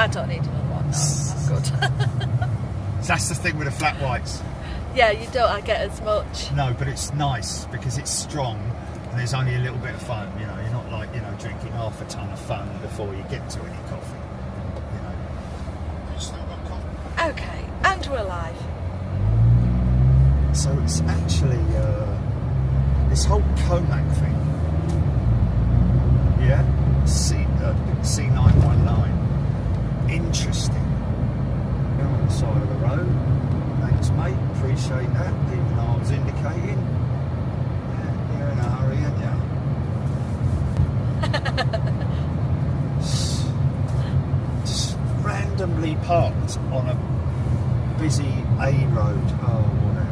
don't need another one. No, I'm good. That's the thing with the flat whites. Yeah, you don't get as much. No, but it's nice because it's strong and there's only a little bit of foam. You know, you're not like drinking half a ton of foam before you get to any coffee. You know, you still got coffee. Okay, and we're live. So it's actually this whole Comac thing. Yeah, C919. Interesting. You're on the side of the road. Thanks, mate. Appreciate that. Even though I was indicating. Yeah, you're in a hurry, aren't you? Just randomly parked on a busy A road. Oh, whatever.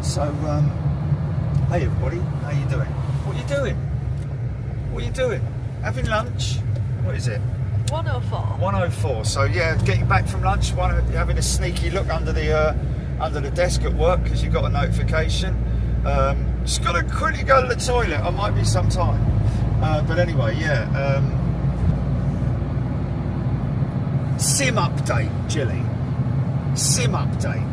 So, hey everybody, how you doing? What are you doing? What are you doing? Having lunch? What is it? 104. 104. So yeah, getting back from lunch, having a sneaky look under the desk at work because you got a notification. Just got to quickly go to the toilet. I might be some time. But anyway, yeah. Sim update, Jilly. Sim update.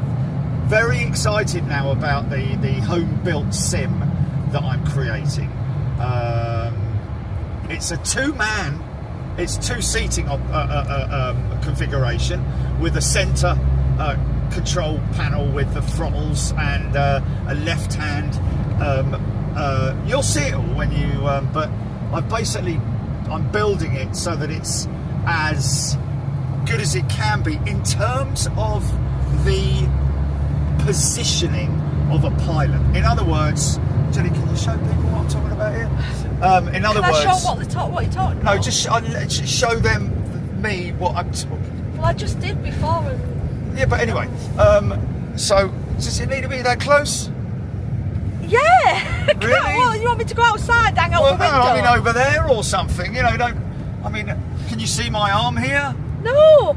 Very excited now about the home-built sim that I'm creating. It's a it's two-seating configuration with a centre control panel with the throttles and a left-hand. You'll see it all when you. But I'm building it so that it's as good as it can be in terms of the positioning of a pilot. In other words, Jenny, can you show people what I'm talking about here? In other words, Can I show what you're talking about? No, just show them me what I'm talking. Well, I just did before. Yeah, but anyway, so does it need to be that close? Yeah. Really? Well, you want me to go outside, hang out the window? No, I mean over there or something. You know, can you see my arm here? No.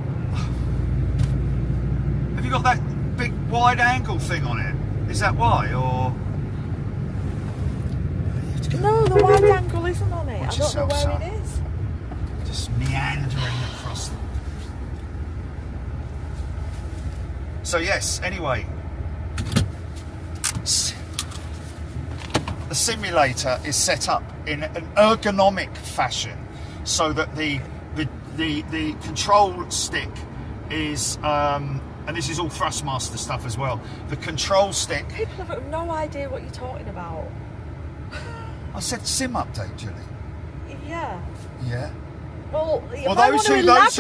Have you got that big wide angle thing on it? Is that why, or? No, the wide angle isn't on it. Watch I don't know yourself, where son. it is. Just meandering across. So yes, anyway, the simulator is set up in an ergonomic fashion so that the control stick is and this is all Thrustmaster stuff as well. The control stick. People have no idea what you're talking about. I said sim update, Julie. Yeah. Yeah. Well, those who is.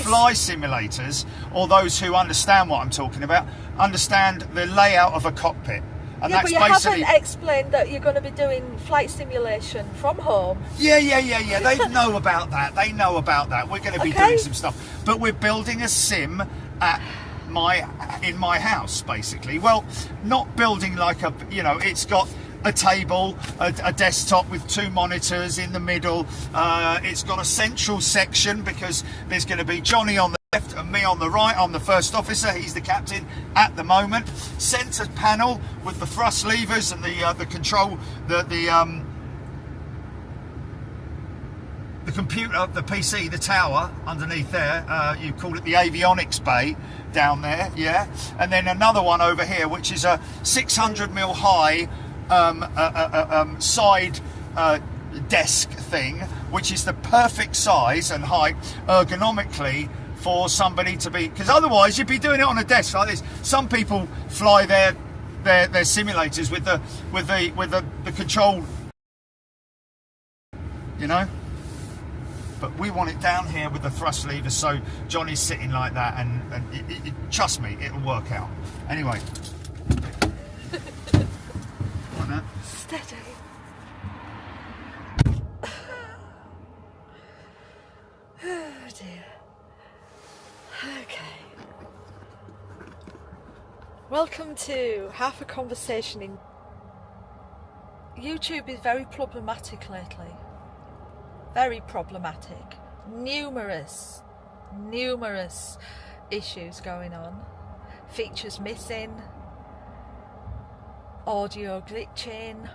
fly simulators, or those who understand what I'm talking about, understand the layout of a cockpit. And yeah, that's but you basically... haven't explained that you're going to be doing flight simulation from home. Yeah. They know about that. We're going to be doing some stuff. But we're building a sim in my house, basically. Well, not building like it's got a table, a desktop with two monitors in the middle. It's got a central section because there's going to be Johnny on the left and me on the right. I'm the first officer, he's the captain at the moment. Centre panel with the thrust levers and the control, the computer, the PC, the tower underneath there. You call it the avionics bay down there, yeah. And then another one over here, which is a 600mm high side desk thing, which is the perfect size and height ergonomically for somebody to be, because otherwise you'd be doing it on a desk like this. Some people fly their simulators with the control, but we want it down here with the thrust lever, so Johnny's sitting like that, and trust me, it'll work out. Anyway. Steady. Oh dear. Okay. Welcome to Half a Conversation in... YouTube is very problematic lately. Very problematic. Numerous issues going on. Features missing. Audio glitching.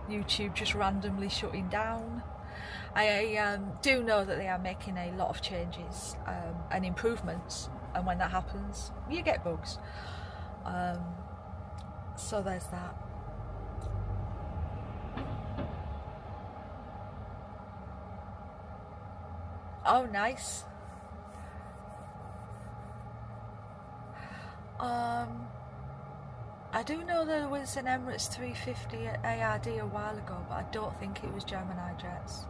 YouTube just randomly shutting down. I do know that they are making a lot of changes and improvements, and when that happens, you get bugs. So there's that. Oh, nice. I do know there was an Emirates 350 ARD a while ago, but I don't think it was Gemini jets.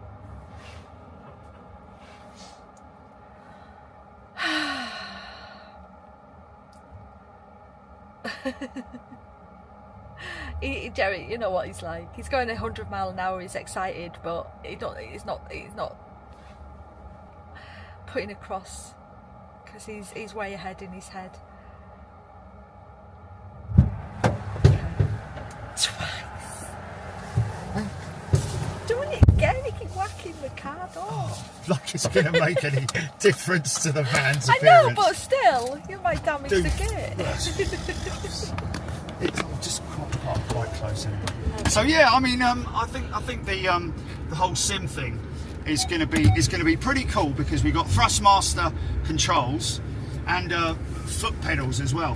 Jerry, you know what he's like. He's going 100 miles an hour. He's excited, but he's not putting across because he's way ahead in his head. Twice. Doing it again. He keeps whacking the car door. Oh, like it's going to make any difference to the van's I appearance. know, but still, you might damage the gate. I'll just park quite close anyway. So yeah, I mean, I think the whole sim thing is going to be pretty cool because we got Thrustmaster controls and foot pedals as well.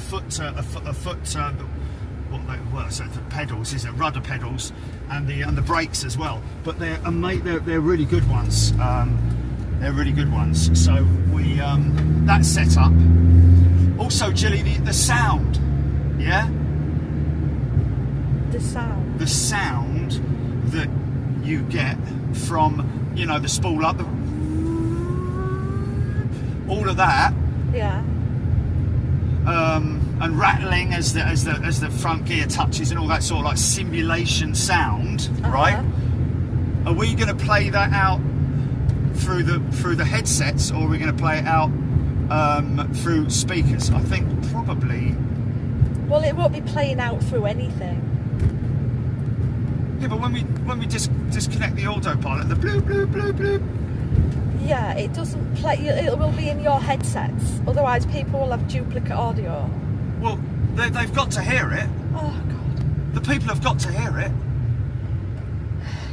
What they were, so the pedals, is it rudder pedals and the brakes as well. But they're really good ones. They're really good ones. So we that's set up. Also, Gilly, the sound, yeah. The sound that you get from, you know, the spool up, all of that. Yeah. And rattling as the front gear touches and all that sort of like simulation sound, right? Are we going to play that out through the headsets, or are we going to play it out through speakers? I think probably. Well, it won't be playing out through anything. Yeah, but when we disconnect the autopilot, the bloop bloop bloop bloop. Yeah, it doesn't play. It will be in your headsets. Otherwise, people will have duplicate audio. Well, they've got to hear it. Oh God. The people have got to hear it.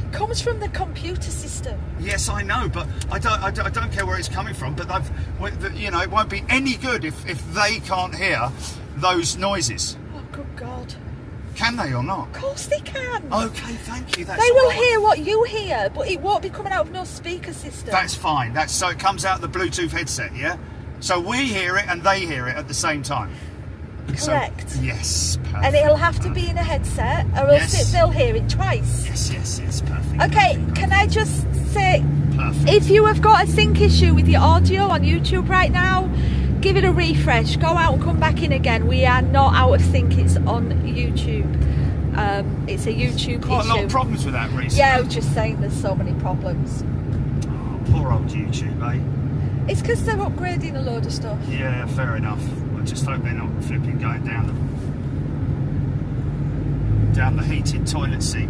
It comes from the computer system. Yes, I know, but I don't care where it's coming from. But you know, it won't be any good if they can't hear those noises. Oh, good God. Can they or not? Of course they can. Okay, thank you. That's they will right. hear what you hear, but it won't be coming out of no speaker system. That's fine. So it comes out the Bluetooth headset, yeah? So we hear it and they hear it at the same time. Correct. So, yes, perfect. And it'll have to be in a headset, or else they'll hear it twice. Yes, perfect. Okay, perfect. Can I just say, perfect. If you have got a sync issue with your audio on YouTube right now, give it a refresh, go out and come back in again. We are not out of sync, it's on YouTube. It's a YouTube Quite issue. a lot of problems with that recently. Yeah, I was just saying there's so many problems. Oh, poor old YouTube, eh? It's because they're upgrading a load of stuff. Yeah, fair enough. I just hope they're not flipping going down the heated toilet seat.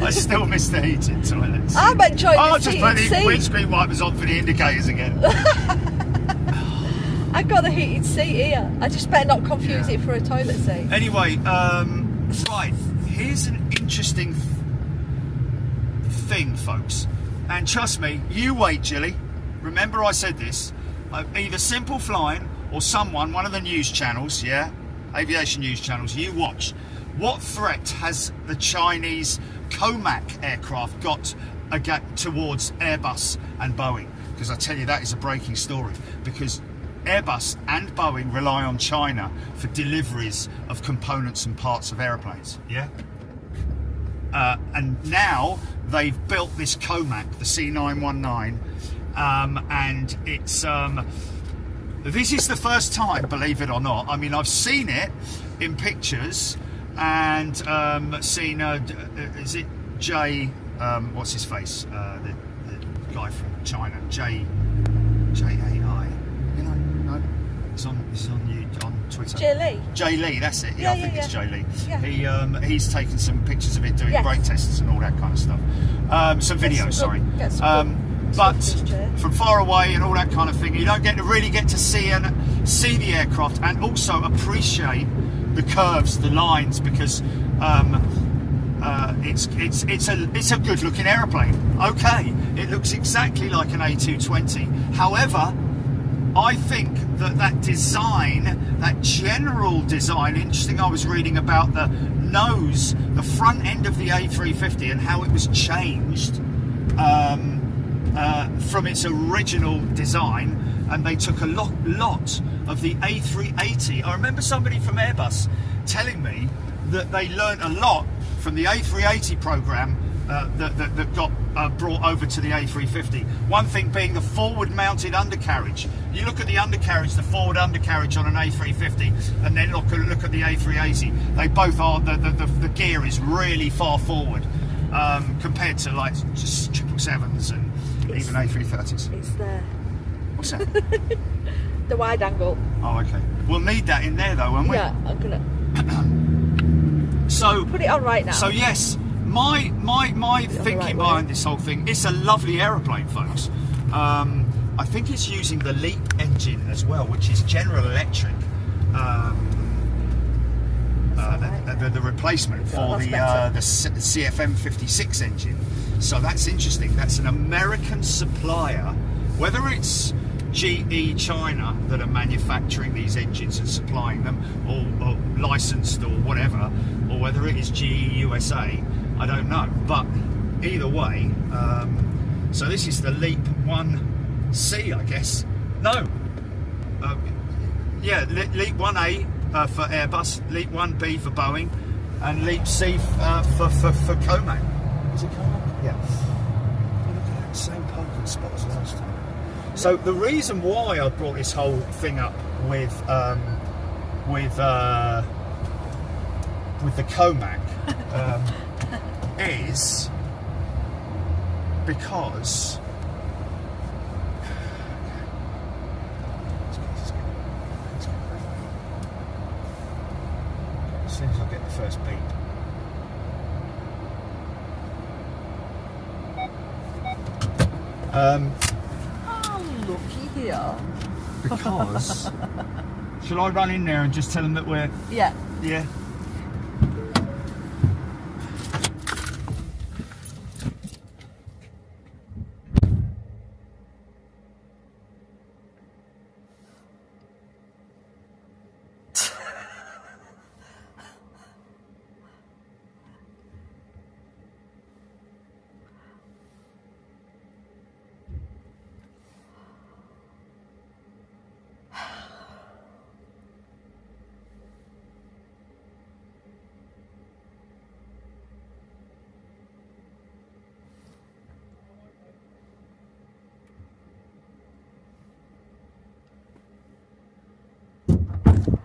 I still miss the heated toilet seat. I'm enjoying I'll the just put heated the seat. windscreen wipers on for the indicators again. I got the heated seat here. I just better not confuse it for a toilet seat. Anyway, right, here's an interesting thing, folks. And trust me, you wait, Gilly. Remember I said this. Either Simple Flying or one of the news channels, yeah? Aviation news channels, you watch. What threat has the Chinese Comac aircraft got towards Airbus and Boeing? Because I tell you, that is a breaking story. Because Airbus and Boeing rely on China for deliveries of components and parts of airplanes, yeah? And now they've built this Comac, the C919, and it's this is the first time, believe it or not. I mean, I've seen it in pictures and seen is it Jay what's his face, the guy from China, Jai, you know, no, he's on Twitter. Jay Lee, that's it. Yeah, I think it's Jay Lee. Yeah. He's taken some pictures of it doing brake tests and all that kind of stuff. Some videos, sorry. But from far away and all that kind of thing, you don't really get to see the aircraft and also appreciate the curves, the lines, because it's a good looking aeroplane. Okay, it looks exactly like an A220. However, I think that design, that general design, interesting, I was reading about the nose, the front end of the A350 and how it was changed from its original design, and they took a lot of the A380. I remember somebody from Airbus telling me that they learned a lot from the A380 program that got brought over to the A350. One thing being the forward mounted undercarriage. You look at the undercarriage, the forward undercarriage on an A350, and then look at the A380. They both are, the gear is really far forward compared to like just 777s and even A330s. It's there. What's that? The wide angle. Oh, okay. We'll need that in there though, won't we? Yeah, I'm gonna so put it on right now. So yes, my thinking behind this whole thing, it's a lovely aeroplane, folks. I think it's using the LEAP engine as well, which is General Electric. The replacement for the CFM 56 engine. So that's interesting. That's an American supplier. Whether it's GE China that are manufacturing these engines and supplying them, or licensed or whatever, or whether it is GE USA, I don't know. But either way, so this is the LEAP 1C, I guess. No, yeah, LEAP 1A for Airbus, LEAP 1B for Boeing, and LEAP C for Comac. Is it Comac? Yeah. Look at that same parking spot as last time. So the reason why I brought this whole thing up with the Comac is because as soon as I get the first beep. Looky here. Because shall I run in there and just tell them that we're Yeah.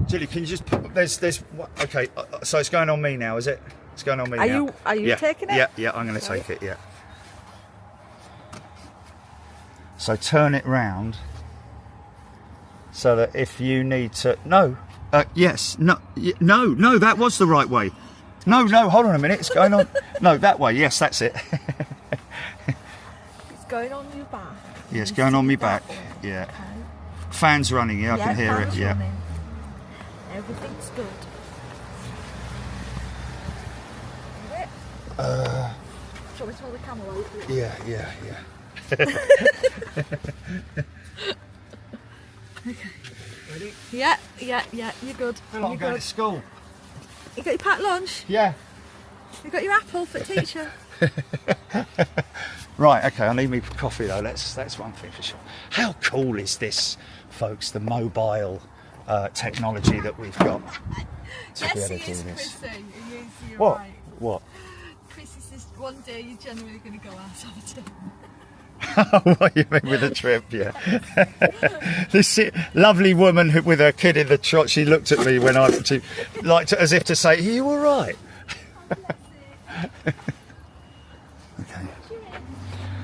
Julie, can you just put, there's okay, so it's going on me now, is it? It's going on me now. Are you taking it? Yeah, I'm going to take it, yeah. So turn it round so that if you need to, yes, no, that was the right way. No, hold on a minute, it's going on, no, that way, yes, that's it. It's going on your back. Yeah, it's going on me back, yeah. Okay. Fan's running, yeah, I can hear it, yeah. Running. Everything's good. Shall we throw the camera over? Yeah. Okay. Ready? Yeah, you're good. I feel like I'm going to school. You got your packed lunch? Yeah. You got your apple for teacher? Right, okay, I need me coffee though, that's one thing for sure. How cool is this, folks, the mobile technology that we've got to be able to do this. Chrissy. You're What? Right. What? Chrissy says one day you're generally going to go out of it. What you mean with a trip? Yeah. This lovely woman with her kid in the trot. She looked at me when as if to say, "Are you all right?" Okay.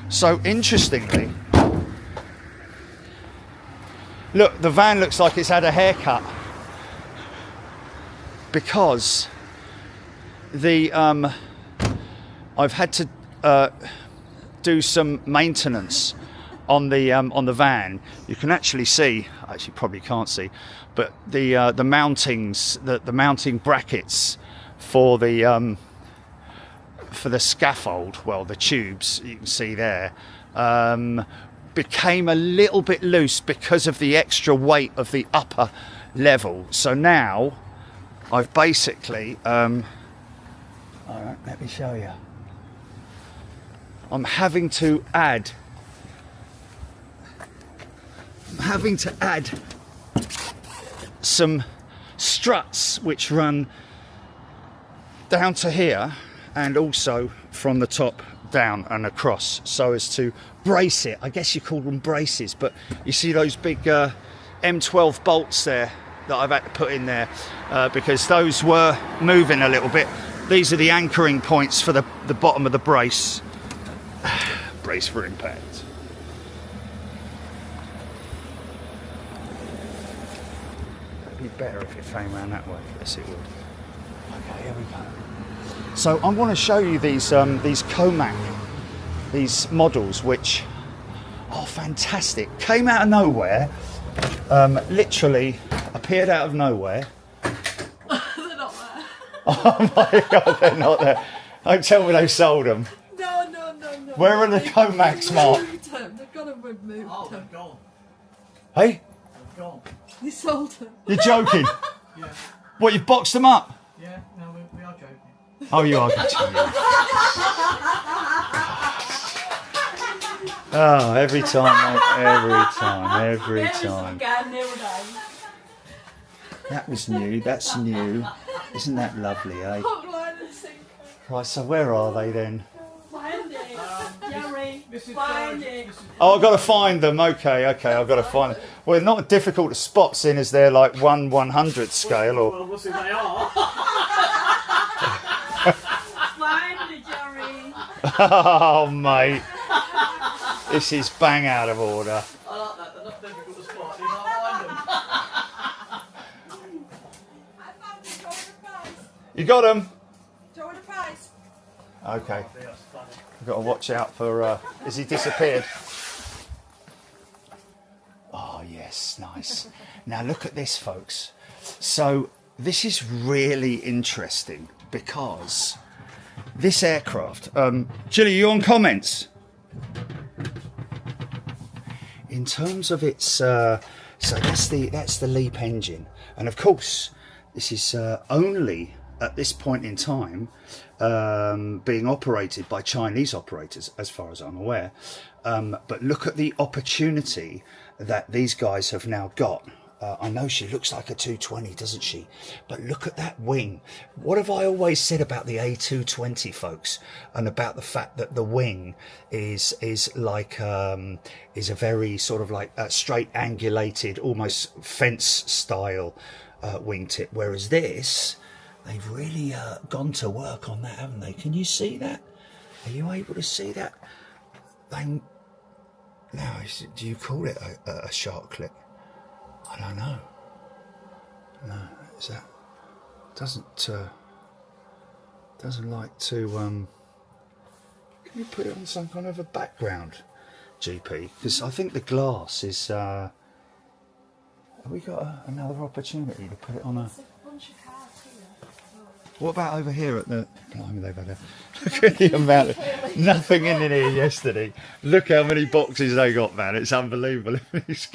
So interestingly, look, the van looks like it's had a haircut because I've had to do some maintenance on the van. You can actually see, actually probably can't see, but the mountings, the mounting brackets for the for the scaffold, well, the tubes you can see there, became a little bit loose because of the extra weight of the upper level. So now I've basically all right, let me show you. I'm having to add some struts which run down to here and also from the top down and across, so as to brace it. I guess you call them braces, but you see those big M12 bolts there that I've had to put in there because those were moving a little bit. These are the anchoring points for the bottom of the brace. Brace for impact. It'd be better if it came around that way. Yes, it would. Okay, here we go. So I'm going to show you these Comac, these models, which are fantastic. Came out of nowhere, literally appeared out of nowhere. They're not there. Oh my God, they're not there. Don't tell me they sold them. No. Where are the Comacs, Mark? They've gone and removed Oh, them. they're gone. Hey? They're gone. They sold them. You're joking? Yeah. What, you've boxed them up? Yeah, no, we are joking. Oh, you are continuing. Oh, every time, mate. Every time. That was new. That's new. Isn't that lovely, eh? Hook, line and sinker. Right, so where are they then? Find it. Jerry, This is find it. Oh, I've got to find them. Okay, I've got to find them. Well, not difficult to spot, seeing as they're like 1/100th scale, or... Well, we'll see they are. Find it, Jerry. Oh, mate. This is bang out of order. I like that. They're not difficult to spot. You can't find them. I found it. Go with the price. You got them? Go with the price. Okay. That's funny. I've got to watch out for... Has he disappeared? Oh, yes. Nice. Now, look at this, folks. So, this is really interesting because this aircraft... Gilly, you on comments? In terms of its... so, that's the LEAP engine. And, of course, this is only... at this point in time, being operated by Chinese operators, as far as I'm aware. But look at the opportunity that these guys have now got. I know she looks like a 220, doesn't she? But look at that wing. What have I always said about the A220, folks? And about the fact that the wing is like is a very sort of like straight angulated, almost fence style wingtip, whereas this. They've really gone to work on that, haven't they? Can you see that? Are you able to see that? Now, do you call it a shark clip? I don't know. No, is that doesn't like to. Can you put it on some kind of a background, GP? Because I think the glass is. Have we got another opportunity to put it on a? What about over here at the... Blimey, they've had a... Look at the amount of... Nothing in here yesterday. Look how many boxes they got, man. It's unbelievable. It was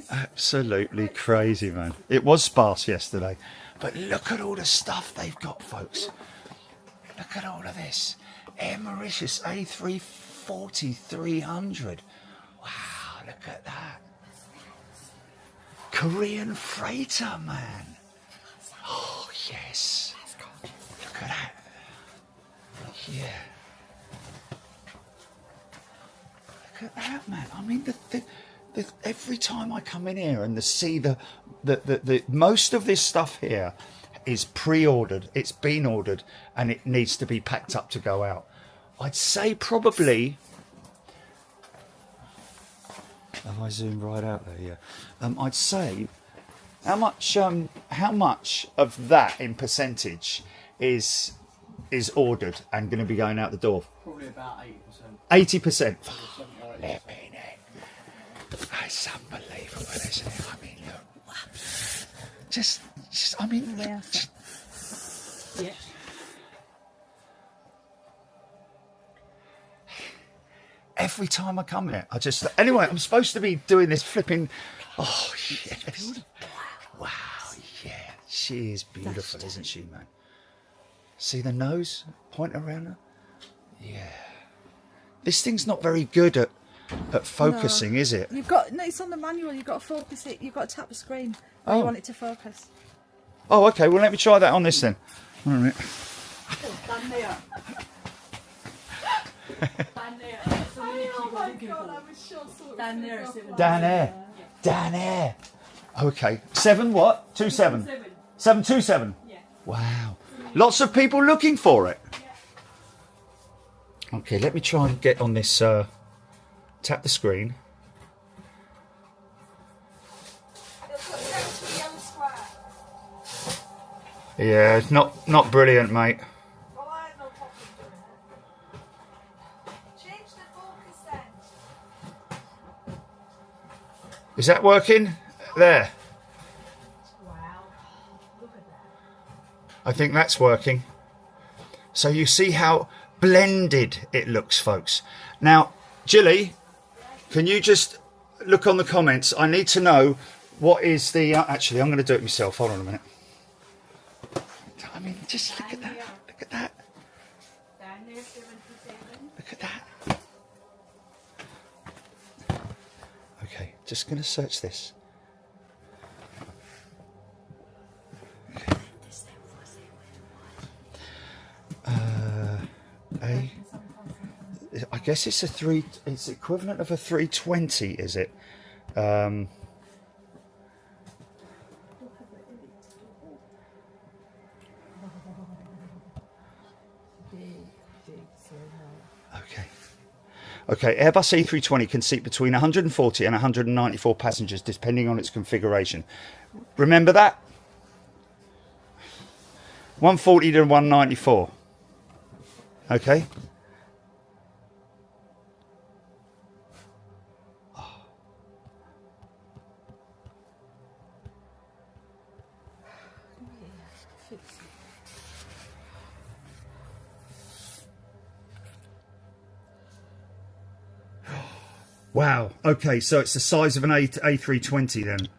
absolutely crazy, man. It was sparse yesterday. But look at all the stuff they've got, folks. Look at all of this. Air Mauritius A340-300. Wow, look at that. Korean freighter, man. Oh, yes. Look at that. Yeah. Look at that, man. I mean, every time I come in here and see the most of this stuff here is pre-ordered. It's been ordered and it needs to be packed up to go out. I'd say probably... Have I zoomed right out there? Yeah. I'd say... How much of that in percentage is ordered and going to be going out the door? Probably about 80%. 80%. It's unbelievable, isn't it? I mean, look. I mean, Yeah. every time I come here. Anyway, I'm supposed to be doing this flipping. Oh, yes. Wow, yeah. She is beautiful, isn't she, man? See the nose? Point around her. Yeah. This thing's not very good at focusing, is it? You've got no. It's on the manual. You've got to focus it. You've got to tap the screen. You want it to focus. Oh, okay. Well, let me try that on this then. All right. Down there. Down there. Oh my God! I was sure. Down there. Down there. Down there. Okay. 7 what? 27. 727. Yeah. Wow. Lots of people looking for it. Okay, let me try and get on this. Tap the screen. Yeah, it's not brilliant, mate. Well, I had no problem doing it. Change the focus then. Is that working? There. Wow. Look at that. I think that's working. So you see how blended it looks, folks. Now, Jilly, can you just look on the comments? I need to know what is the... actually, I'm going to do it myself. Hold on a minute. I mean, just look at that. Look at that. Look at that. Okay, just going to search this. Okay. I guess it's it's equivalent of a 320, is it? Okay, Airbus A320 can seat between 140 and 194 passengers depending on its configuration. Remember that? 140 to 194. Okay. Wow. Okay, so it's the size of an A320 then.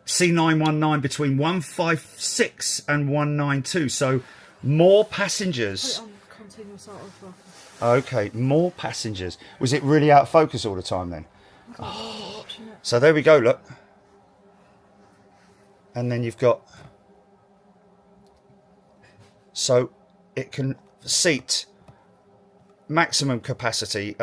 C919 between 156 and 192. So more passengers. Put it on continuous autofocus. Okay, more passengers. Was it really out of focus all the time then? Oh. So there we go, look. And then you've got... So it can seat maximum capacity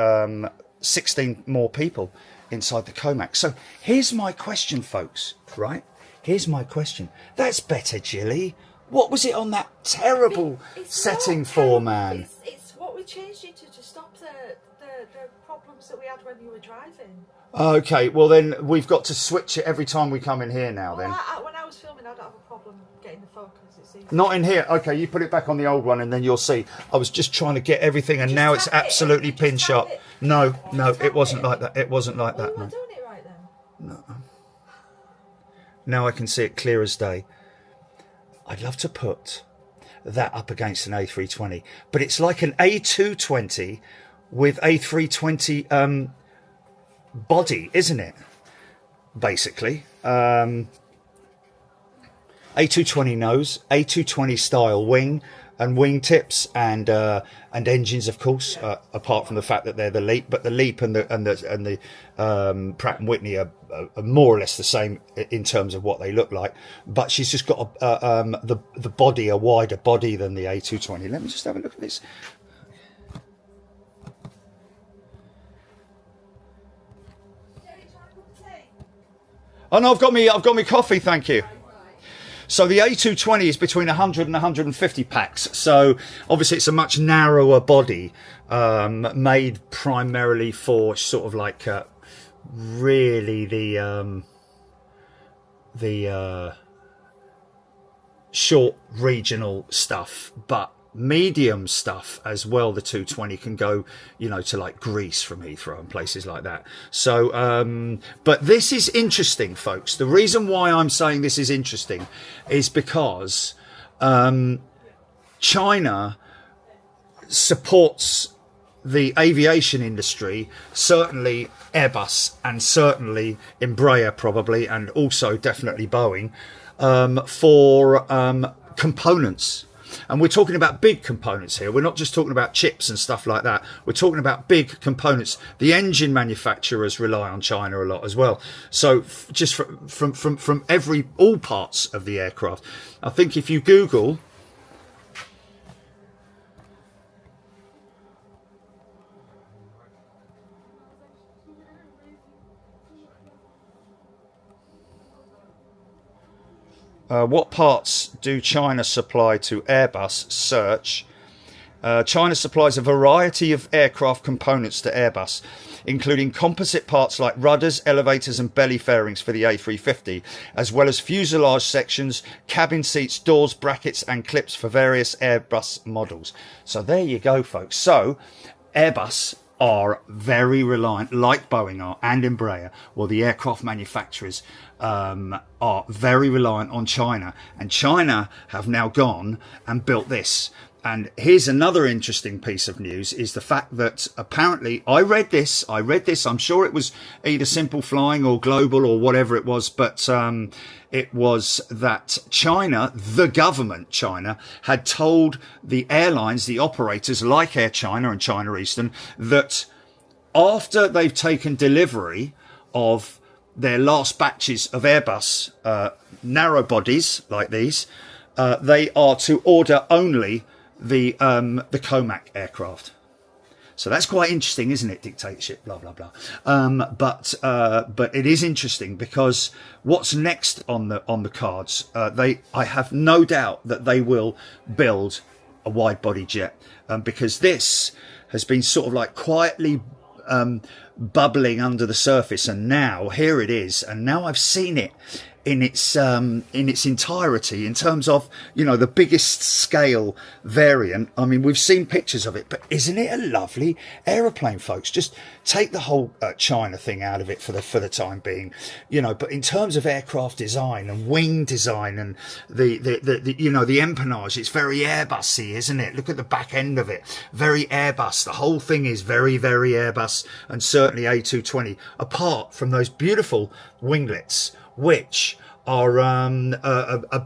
16 more people inside the Comac. So here's my question, folks, right? Here's my question. That's better, Jilly. What was it on that terrible setting for, man? It's what we changed it to stop the problems that we had when you were driving. Okay, well then we've got to switch it every time we come in here now then. When I was filming, I don't have a problem getting the focus. It's easy. Not in here. Okay, you put it back on the old one and then you'll see. I was just trying to get everything and now it's absolutely pin sharp. No, it wasn't like that. It wasn't like that. You weren't doing it right then. No. Now I can see it clear as day. I'd love to put that up against an A320, but it's like an A220 with A320 body, isn't it? Basically. A220 nose, A220 style wing and wing tips and engines, of course, apart from the fact that they're the LEAP, but the LEAP and the Pratt and Whitney are more or less the same in terms of what they look like. But she's just got the body, a wider body than the A220. Let me just have a look at this. Oh no, I've got me coffee, thank you. So the A220 is between 100 and 150 packs. So obviously it's a much narrower body, made primarily for sort of like really the short regional stuff, but medium stuff as well. The 220 can go, you know, to like Greece from Heathrow and places like that. So but this is interesting, folks. The reason why I'm saying this is interesting is because China supports the aviation industry, certainly Airbus and certainly Embraer probably, and also definitely Boeing, for components. And we're talking about big components here. We're not just talking about chips and stuff like that. We're talking about big components. The engine manufacturers rely on China a lot as well. So just from all parts of the aircraft. I think if you Google what parts do China supply to Airbus? Search. China supplies a variety of aircraft components to Airbus, including composite parts like rudders, elevators and belly fairings for the A350, as well as fuselage sections, cabin seats, doors, brackets and clips for various Airbus models. So there you go, folks. So Airbus are very reliant, like Boeing are and Embraer, well, the aircraft manufacturers are very reliant on China, and China have now gone and built this. And here's another interesting piece of news, is the fact that apparently I read this, I'm sure it was either Simple Flying or Global or whatever it was, but it was that China, the government China, had told the airlines, the operators like Air China and China Eastern, that after they've taken delivery of their last batches of Airbus narrow bodies like these, they are to order only the Comac aircraft. So that's quite interesting, isn't it? Dictatorship, blah blah blah. But it is interesting because what's next on the cards? I have no doubt that they will build a wide body jet, because this has been sort of like quietly bubbling under the surface, and now here it is, and now I've seen it in its entirety, in terms of, you know, the biggest scale variant. I mean, we've seen pictures of it, but isn't it a lovely aeroplane, folks? Just take the whole China thing out of it for the time being, you know. But in terms of aircraft design and wing design and the you know, the empennage, it's very Airbusy, isn't it? Look at the back end of it, very Airbus. The whole thing is very, very Airbus, and certainly A220, apart from those beautiful winglets, which are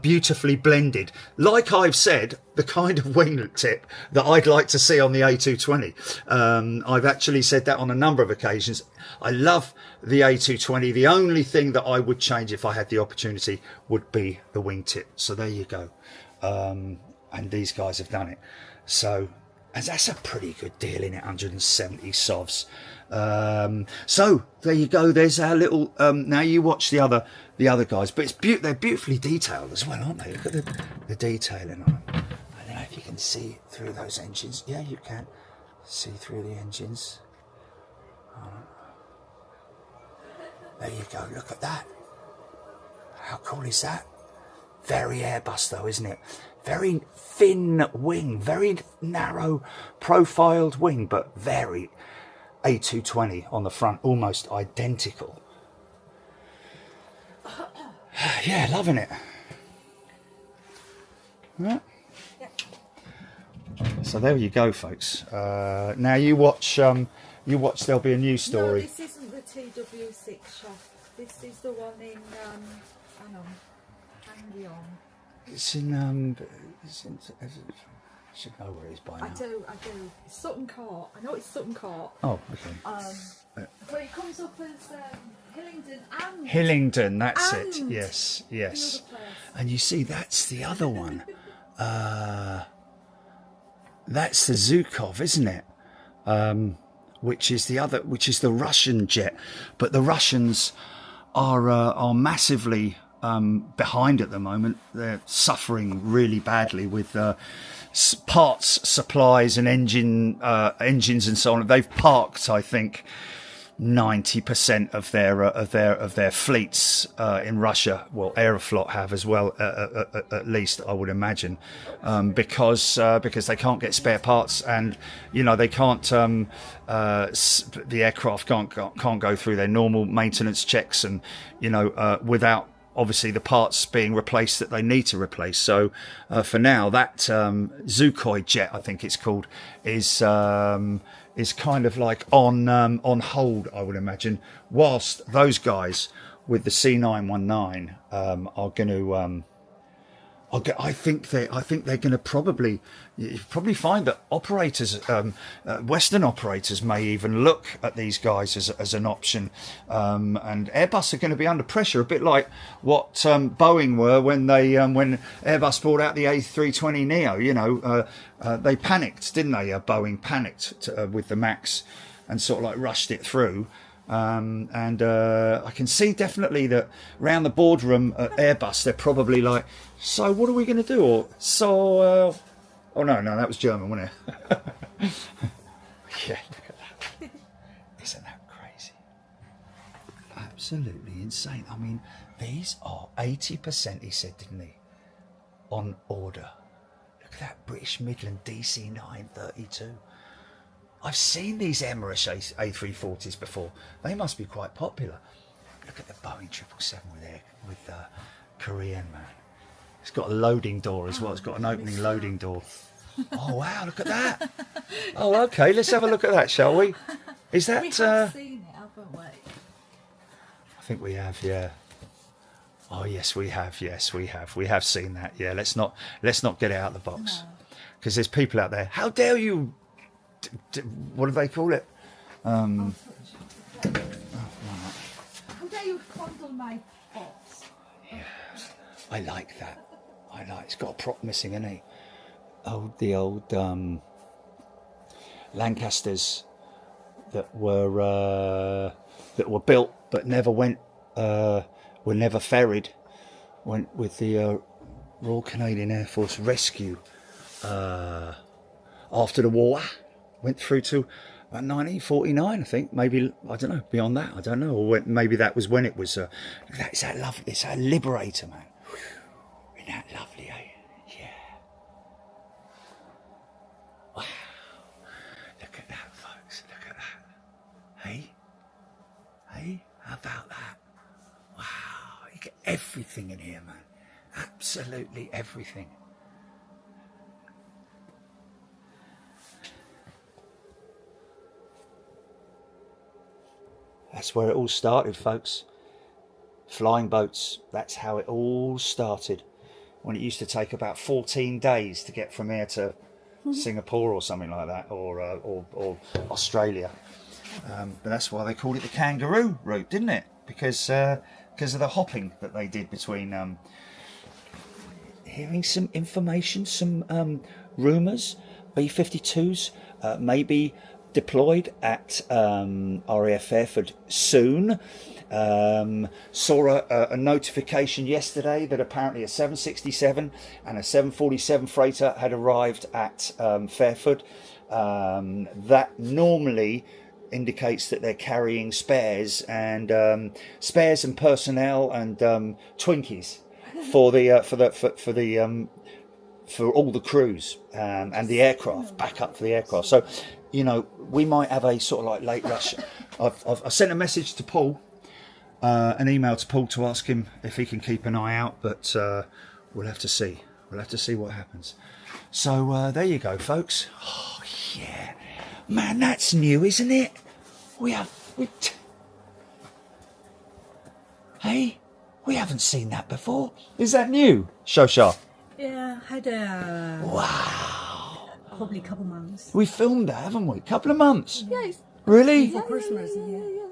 beautifully blended. Like I've said, the kind of winglet tip that I'd like to see on the A220. I've actually said that on a number of occasions. I love the A220. The only thing that I would change if I had the opportunity would be the wingtip. So there you go. And these guys have done it. So, and that's a pretty good deal in it, 170 sovs. So there you go. There's our little. Now you watch the other guys, but they're beautifully detailed as well, aren't they? Look at the detailing on them. I don't know if you can see through those engines. Yeah, you can see through the engines. There you go. Look at that. How cool is that? Very Airbus though, isn't it? Very thin wing, very narrow profiled wing, but very A220 on the front, almost identical. Yeah, loving it. Right. Yeah. So there you go, folks. Now you watch. There'll be a news story. No, this isn't the TW6 shop. This is the one in. Hang on. Hang on. It's in. I should know where it is by now. I do. It's Sutton Court. I know it's Sutton Court. Oh, okay. But it comes up as Hillingdon and... Hillingdon, that's and it. Yes, yes. The other place. And you see, that's the other one. That's the Zhukov, isn't it? Which is the Russian jet. But the Russians are massively behind at the moment. They're suffering really badly with parts, supplies, and engines and so on. They've parked, I think, 90% of their fleets in Russia. Well, Aeroflot have as well, at least I would imagine, because they can't get spare parts, and you know they can't. The aircraft can't go through their normal maintenance checks, and you know without obviously the parts being replaced that they need to replace. So for now, that Sukhoi jet, I think it's called, is kind of like on hold, I would imagine, whilst those guys with the C919 are going to. I think they're going to probably find that operators, Western operators, may even look at these guys as an option, and Airbus are going to be under pressure, a bit like what Boeing were when Airbus brought out the A320 Neo. You know, they panicked, didn't they? Boeing panicked with the Max and sort of like rushed it through. And I can see definitely that round the boardroom at Airbus, they're probably like, so what are we going to do? Or so, oh no, that was German, wasn't it? Yeah, look at that. Isn't that crazy? Absolutely insane. I mean, these are 80%, he said, didn't he, on order. Look at that British Midland DC-932. I've seen these Emirates A340s before. They must be quite popular. Look at the Boeing 777 with Korean, man. It's got a loading door as well. It's got an opening loading door. Oh, wow, look at that. Oh, okay, let's have a look at that, shall we? Is that... We have seen it, haven't we? I think we have, yeah. Oh, yes, we have. Yes, we have. We have seen that. Yeah, let's not get it out of the box. Because there's people out there. How dare you... what do they call it? How dare you fondle my thoughts? Yeah, I like that. It's got a prop missing, isn't it? Oh, the old Lancasters that were built but never went, were never ferried. Went with the Royal Canadian Air Force Rescue after the war. Went through to about 1949, I think. Maybe, I don't know, beyond that, I don't know. Or maybe that was when it was... it's that lovely, it's that Liberator, man. Isn't that lovely, eh? Yeah. Wow. Look at that, folks. Look at that. Hey? How about that? Wow. You get everything in here, man. Absolutely everything. That's where it all started, folks. Flying boats. That's how it all started. When it used to take about 14 days to get from here to Singapore or something like that, or Australia. But that's why they called it the kangaroo route, didn't it? Because of the hopping that they did between. Hearing some information, some rumours. B-52s maybe deployed at RAF Fairford soon. Saw a notification yesterday that apparently a 767 and a 747 freighter had arrived at Fairford. That normally indicates that they're carrying spares and personnel and Twinkies for all the crews and the aircraft, backup for the aircraft. So, you know, we might have a sort of like late rush. I've sent a message to Paul, an email to Paul to ask him if he can keep an eye out, but we'll have to see. We'll have to see what happens. So there you go, folks. Oh yeah, man, that's new, isn't it? Hey, we haven't seen that before. Is that new, Shosha? Yeah, had a Wow. probably a couple months. We filmed that, haven't we? Couple of months. Yeah, it's Really? for Christmas. Yeah.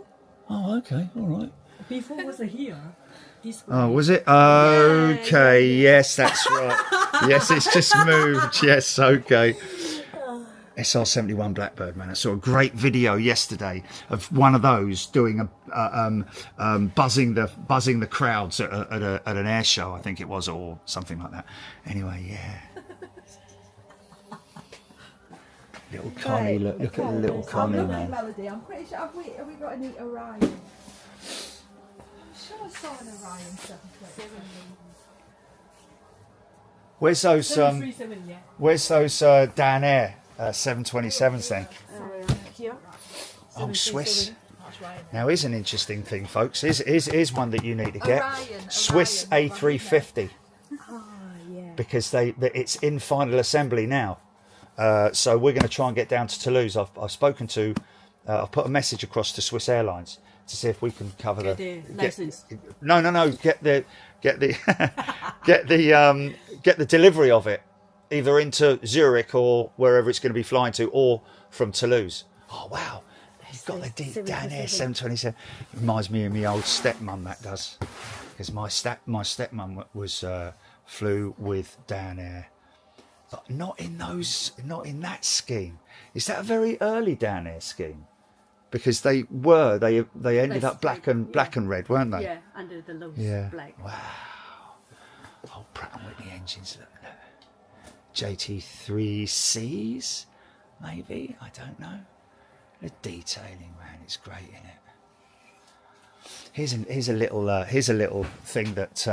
Oh, okay, all right. Before was here. This Oh, way. was it? Okay, yes, that's right. Yes, it's just moved. Yes, okay. SR-71 Blackbird, man. I saw a great video yesterday of one of those doing buzzing the crowds at an air show, I think it was, or something like that. Anyway, yeah. Little Connie, look at the little Connie, I'm man. Melody. I'm pretty sure. Have we got any Orion? I'm sure I saw an Orion 737. Where's those 737, yeah. Where's those Dan Air 727s then? Here. Oh, Swiss. That's right. Now, here's an interesting thing, folks. Here's one that you need to get. Orion, Swiss Orion, A350. Ah, yeah. Because it's in final assembly now. So we're going to try and get down to Toulouse. I've spoken to, I've put a message across to Swiss Airlines to see if we can cover The license. No, get the get the delivery of it, either into Zurich or wherever it's going to be flying to, or from Toulouse. Oh wow, you've got the down there 727. It reminds me of my old stepmum. That does, because my stepmum was flew with Down Air, but not in that scheme. Is that a very early Down Air scheme? Because they ended up black and red, weren't they? Yeah, under the low black. Wow. Oh, Pratt & Whitney engines. Look. JT3Cs, maybe. I don't know. The detailing, man, it's great, isn't it? Here's a little thing that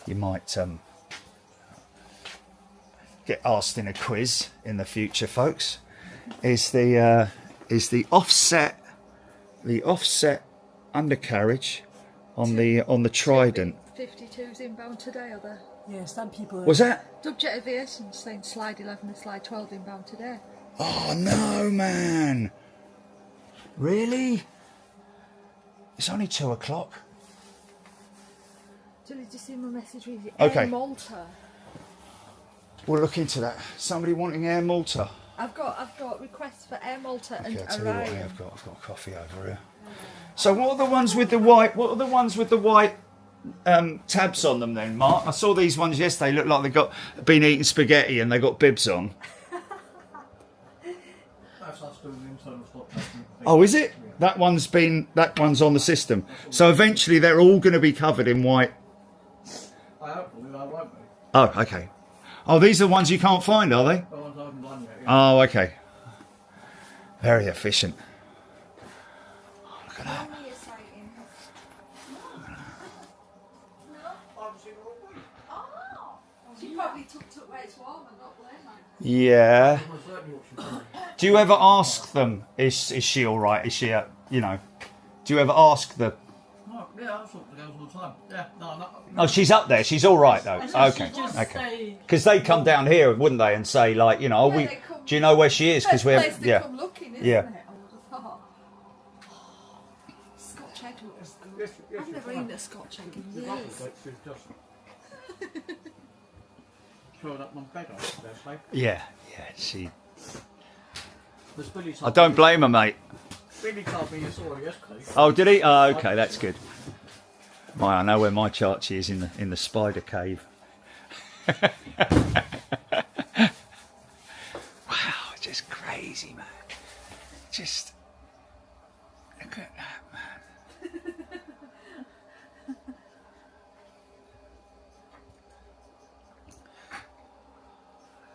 you might get asked in a quiz in the future, folks. Is the offset undercarriage on the Trident. 52's inbound today, are there? Yeah, some people. Was that? Dubjet Aviation saying slide 11 and slide 12 inbound today. Oh no, man! Really? It's only 2 o'clock. Did you see my message with you? Okay. Air Malta. We'll look into that. Somebody wanting Air Malta. I've got requests for Air Malta Okay, and I'll tell you what, Orion. I've got coffee over here. So what are the ones with the white? What are the ones with the white tabs on them then, Mark? I saw these ones yesterday. Look like they been eating spaghetti and they got bibs on. That's us doing the internal stock testing. Oh, is it? That one's on the system. So eventually they're all going to be covered in white. I hopefully they won't be. Oh, okay. Oh, these are the ones you can't find, are they? The ones I haven't done yet. Yeah. Oh, okay. Very efficient. Oh, look at that. She probably tucked up where it's warm and not blame her. Yeah. Almost certainly what she's doing. Do you ever ask them, is she all right? Is she, do you ever ask the... Oh, yeah, I talk to girls all the time. Yeah, no. Oh, she's up there. She's all right, though. So Okay. she just Okay. say, Because they come down here, wouldn't they, and say, like, they come- do you know where she is? Because First we're... place to Yeah. come looking, isn't Yeah. it? I would have thought. Scotch egg looks good. Yes, I've never eaten a Scotch egg in The years. appetite should just throw that one bed off there, Slade. Yeah, she... There's Billy I don't blame her, mate. Billy told me you saw her yesterday. Oh, did he? Oh, okay, that's good. I know where my Chachi is in the spider cave. Wow, just crazy, man. Just look at that, man.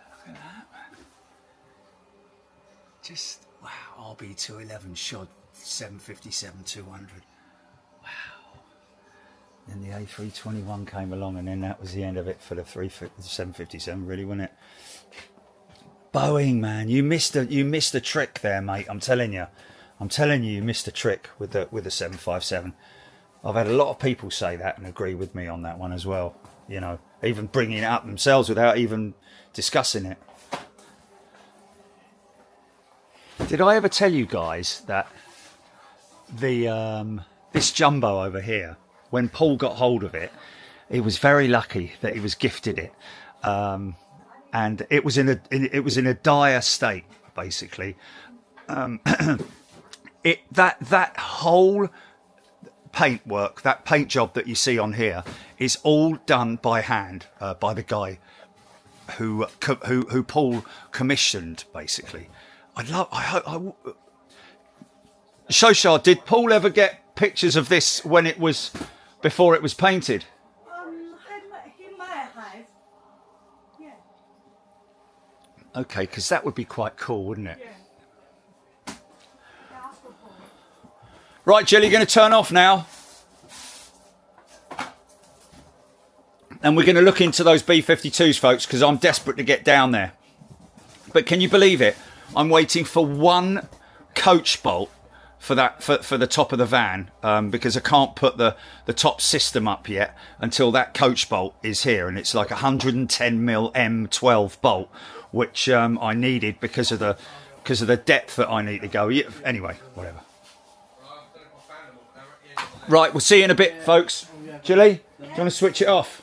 Look at that, man. Just wow, RB211 shot 757-200. Then the A321 came along, and then that was the end of it for the 757, really, wasn't it? Boeing, man, you missed a trick there, mate. I'm telling you, you missed a trick with the 757. I've had a lot of people say that and agree with me on that one as well. Even bringing it up themselves without even discussing it. Did I ever tell you guys that this jumbo over here, when Paul got hold of it, he was very lucky that he was gifted it, and it was in a dire state, basically. That whole paintwork, that paint job that you see on here, is all done by hand by the guy who Paul commissioned, basically. Shoshar, did Paul ever get pictures of this before it was painted? he might have. Yeah. Okay, because that would be quite cool, wouldn't it? Yeah. Right, Jill, you're going to turn off now. And we're going to look into those B-52s, folks, because I'm desperate to get down there. But can you believe it? I'm waiting for one coach bolt for that for the top of the van, because I can't put the top system up yet until that coach bolt is here, and it's like 110mm M12 bolt, which I needed because of the depth that I need to go. Anyway, whatever. Right, we'll see you in a bit, folks. Julie, do you want to switch it off?